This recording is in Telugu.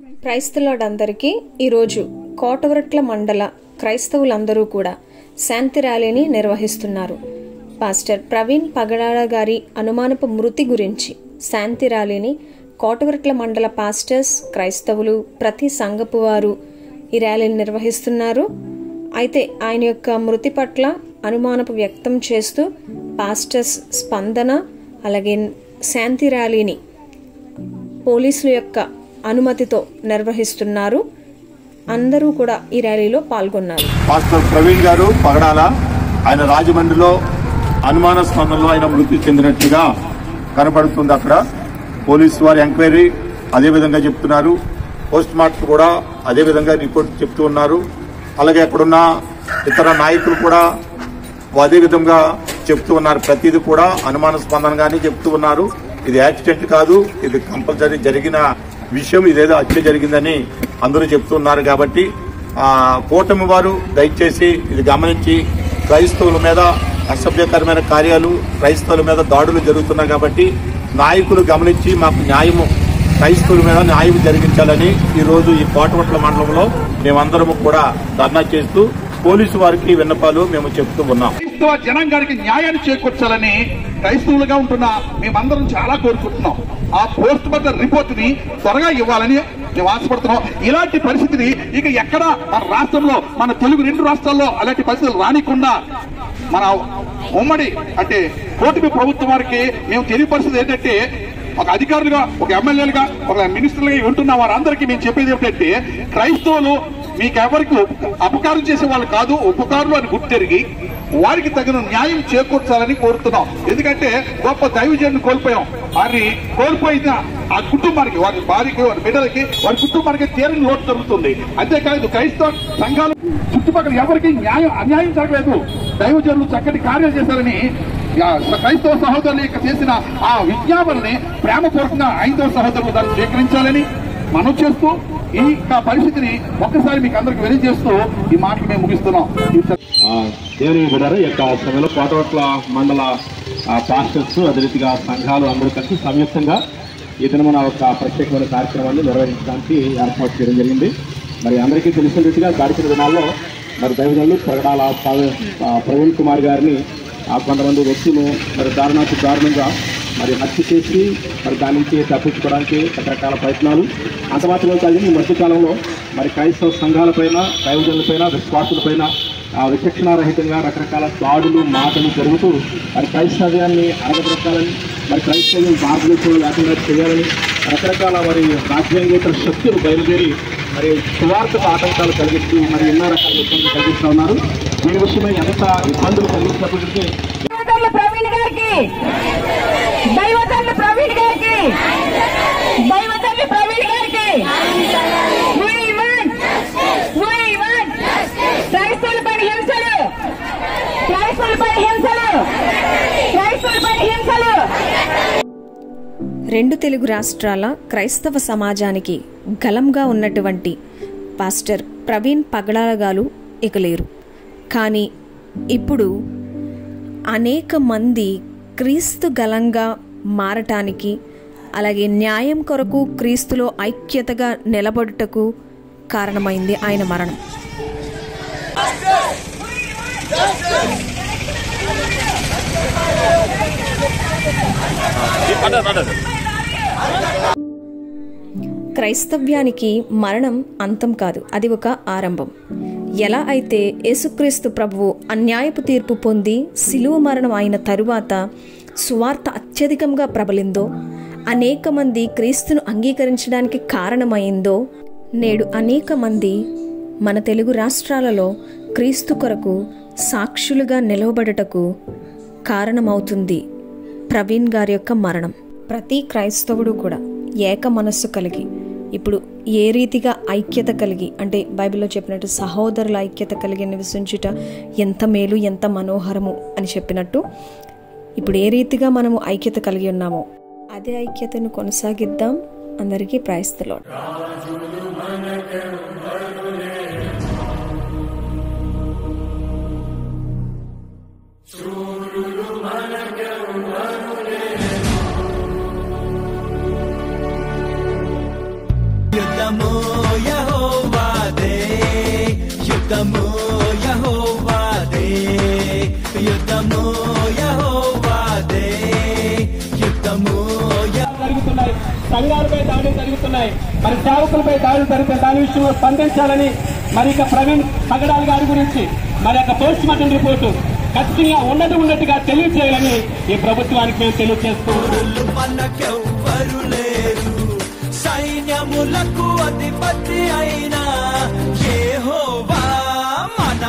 క్రైస్తవులందరికీ ఈరోజు కోటవరట్ల మండల క్రైస్తవులందరూ కూడా శాంతి ర్యాలీని నిర్వహిస్తున్నారు. పాస్టర్ ప్రవీణ్ పగడాల గారి అనుమానపు మృతి గురించి శాంతి ర్యాలీని కోటవరట్ల మండల పాస్టర్స్, క్రైస్తవులు, ప్రతి సంఘపు వారు ఈ ర్యాలీని నిర్వహిస్తున్నారు. అయితే ఆయన యొక్క మృతి పట్ల అనుమానపు వ్యక్తం చేస్తూ పాస్టర్స్ స్పందన, అలాగే శాంతి ర్యాలీని పోలీసుల యొక్క అనుమతితో నిర్వహిస్తున్నారు. అందరూ కూడా ఈ ర్యాలీలో పాల్గొన్నారు. పాస్టర్ ప్రవీణ్ గారు పగడాల, ఆయన రాజమండ్రిలో అనుమానాస్పదంలో ఆయన మృతి చెందినట్టుగా కనపడుతుంది. అక్కడ పోలీసు వారి ఎంక్వైరీ అదే విధంగా చెప్తున్నారు. పోస్ట్ మార్టం కూడా అదే విధంగా రిపోర్ట్ చెప్తూ ఉన్నారు. అలాగే అక్కడున్న ఇతర నాయకులు కూడా అదే విధంగా చెప్తూ ఉన్నారు. ప్రతిదీ కూడా అనుమానాస్పదంగానే చెప్తూ ఉన్నారు. ఇది యాక్సిడెంట్ కాదు, ఇది కంపల్సరీ జరిగిన విషయం, ఇదేదో హత్య జరిగిందని అందరూ చెప్తున్నారు. కాబట్టి కూటమి వారు దయచేసి ఇది గమనించి క్రైస్తవుల మీద అసభ్యకరమైన కార్యాలు, క్రైస్తవుల మీద దాడులు జరుగుతున్నాయి కాబట్టి నాయకులు గమనించి మాకు న్యాయము, క్రైస్తవుల మీద న్యాయం జరిగించాలని ఈరోజు ఈ కోటవట్ల మండలంలో మేమందరము కూడా ధర్నా చేస్తూ పోలీసు వారికి విన్నపాలు మేము చెప్తూ ఉన్నాం. క్రైస్తవ జనాంగానికి న్యాయాన్ని చేకూర్చాలని క్రైస్తవులుగా ఉంటున్న మేమందరం చాలా కోరుకుంటున్నాం. ఆ పోస్ట్ మార్టం రిపోర్ట్ ని త్వరగా ఇవ్వాలని మేము ఆశపడుతున్నాం. ఇలాంటి పరిస్థితిని ఇక ఎక్కడ మన రాష్ట్రంలో, మన తెలుగు 2 రాష్ట్రాల్లో అలాంటి పరిస్థితులు రానికుండా మన ఉమ్మడి అంటే కూటమి ప్రభుత్వం వారికి మేము తెలియపరిచేది ఏంటంటే, ఒక అధికారులుగా, ఒక ఎమ్మెల్యేలుగా, ఒక మినిస్టర్లుగా ఉంటున్న వారందరికీ మేము చెప్పేది ఏమిటంటే, క్రైస్తవులు మీకెవరికి అపకారం చేసే వాళ్ళు కాదు, ఉపకారులు అని గుర్తెరిగి వారికి తగిన న్యాయం చేకూర్చాలని కోరుతున్నాం. ఎందుకంటే గొప్ప దైవజనుని కోల్పోయాం. వారిని కోల్పోయిన ఆ కుటుంబానికి, వారి భార్యకి, వారి బిడ్డలకి, వారి కుటుంబానికి తీరని లోటు జరుగుతుంది. అంతేకాదు క్రైస్తవ సంఘాలు చుట్టుపక్కల ఎవరికి అన్యాయం జరగలేదు. దైవజనులు చక్కటి కార్యాలు చేశారని క్రైస్తవ సహోదరులు చేసిన ఆ విజ్ఞాపనని ప్రేమపూర్వకంగా హైందవ సహోదరులు దాన్ని స్వీకరించాలని మనం చేస్తూ ఈ పరిస్థితిని ఒక్కసారి మీకు అందరికి తెలియజేస్తూ ఈ మాటలు మేము ముగిస్తున్నాం. దేవుని బిడ్డలారా, ఈ యొక్క సమయంలో కోటవట్ల మండల పాస్టర్స్, అదే రీతిగా సంఘాలు అందరూ కలిసి సంయుక్తంగా ఈ దినమున ఒక ప్రత్యేకమైన కార్యక్రమాన్ని నిర్వహించడానికి ఏర్పాటు చేయడం జరిగింది. మరి అందరికీ తెలిసిన రీతిగా గడిచిన దినాల్లో మరి దైవజనులు పగడాల ప్రవీణ్ కుమార్ గారిని కొంతమంది వ్యక్తులు మరి దారుణంగా మరి హత్య చేసి మరి దాని నుంచి తప్పించుకోవడానికి రకరకాల ప్రయత్నాలు. అంత మాత్రమే కాదు, ఈ మధ్యకాలంలో మరి క్రైస్తవ సంఘాలపైన, దైవజనులపైన, విశ్వాసులపైన విచక్షణారహితంగా రకరకాల దాడులు, మాటలు జరుగుతూ మరి క్రైస్తవ్యాన్ని అడగబెట్టాలని, మరి క్రైస్తవ్యం భారతదేశంలో లేకుండా చేయాలని రకరకాల మరి రాజ్యాంగేతర శక్తులు బయలుదేరి మరి సువార్తకు ఆటంకాలు కలిగిస్తూ మరి ఎన్నో రకాల ఇబ్బందులు కలిగిస్తూ ఉన్నారు. దీని విషయమై ఎంత ఇబ్బందులు కలిగిస్తున్నప్పటికీ ప్రవీణ్ గారికి, దైవతల్లి ప్రవీణ్ గారికి, దైవతల్లి ప్రవీణ్ గారికి క్రైస్తవులపై హింసలు, క్రైస్తవులపై హింసలు, క్రైస్తవులపై హింసలు. 2 తెలుగు రాష్ట్రాల క్రైస్తవ సమాజానికి గలంగా ఉన్నటువంటి పాస్టర్ ప్రవీణ్ పగడాల గారు ఇక లేరు. కానీ ఇప్పుడు అనేక మంది క్రీస్తు గలంగా మారటానికి, అలాగే న్యాయం కొరకు క్రీస్తులో ఐక్యతగా నిలబడుటకు కారణమైంది ఆయన మరణం. క్రైస్తవ్యానికి మరణం అంతం కాదు, అది ఒక ఆరంభం. ఎలా అయితే యేసుక్రీస్తు ప్రభువు అన్యాయపు తీర్పు పొంది శిలువ మరణం అయిన తరువాత సువార్త అత్యధికంగా ప్రబలిందో, అనేక మంది క్రీస్తును అంగీకరించడానికి కారణమైందో, నేడు అనేక మంది మన తెలుగు రాష్ట్రాలలో క్రీస్తు కొరకు సాక్షులుగా నిలవబడుటకు కారణమవుతుంది ప్రవీణ్ గారి యొక్క మరణం. ప్రతి క్రైస్తవుడు కూడా ఏక మనస్సు కలిగి, ఇప్పుడు ఏ రీతిగా ఐక్యత కలిగి, అంటే బైబిల్లో చెప్పినట్టు సహోదరుల ఐక్యత కలిగి నివసించుట ఎంత మేలు, ఎంత మనోహరము అని చెప్పినట్టు, ఇప్పుడు ఏ రీతిగా మనము ఐక్యత కలిగి ఉన్నామో అదే ఐక్యతను కొనసాగిద్దాం. అందరికీ ప్రైజ్ ది లార్డ్. యుద్ధము యెహోవాదే, యుద్ధము యెహోవాదే, యుద్ధము యెహోవాదే, యుద్ధము జరుగుతున్నాయి. సంఘాలపై దాడులు జరుగుతున్నాయి. మరి సేవకులపై దాడులు జరిగితే దాని విషయంలో స్పందించాలని మరి ఇక ప్రవీణ్ పగడాల్ గారి గురించి మరి యొక్క పోస్ట్ మార్టం రిపోర్టు ఖచ్చితంగా ఉన్నట్టుగా తెలియజేయాలని ఈ ప్రభుత్వానికి మేము తెలియజేస్తున్నాం. మనకెవ్వరు లేరు, సైన్యములకు అధిపతి అయిన యెహోవా మన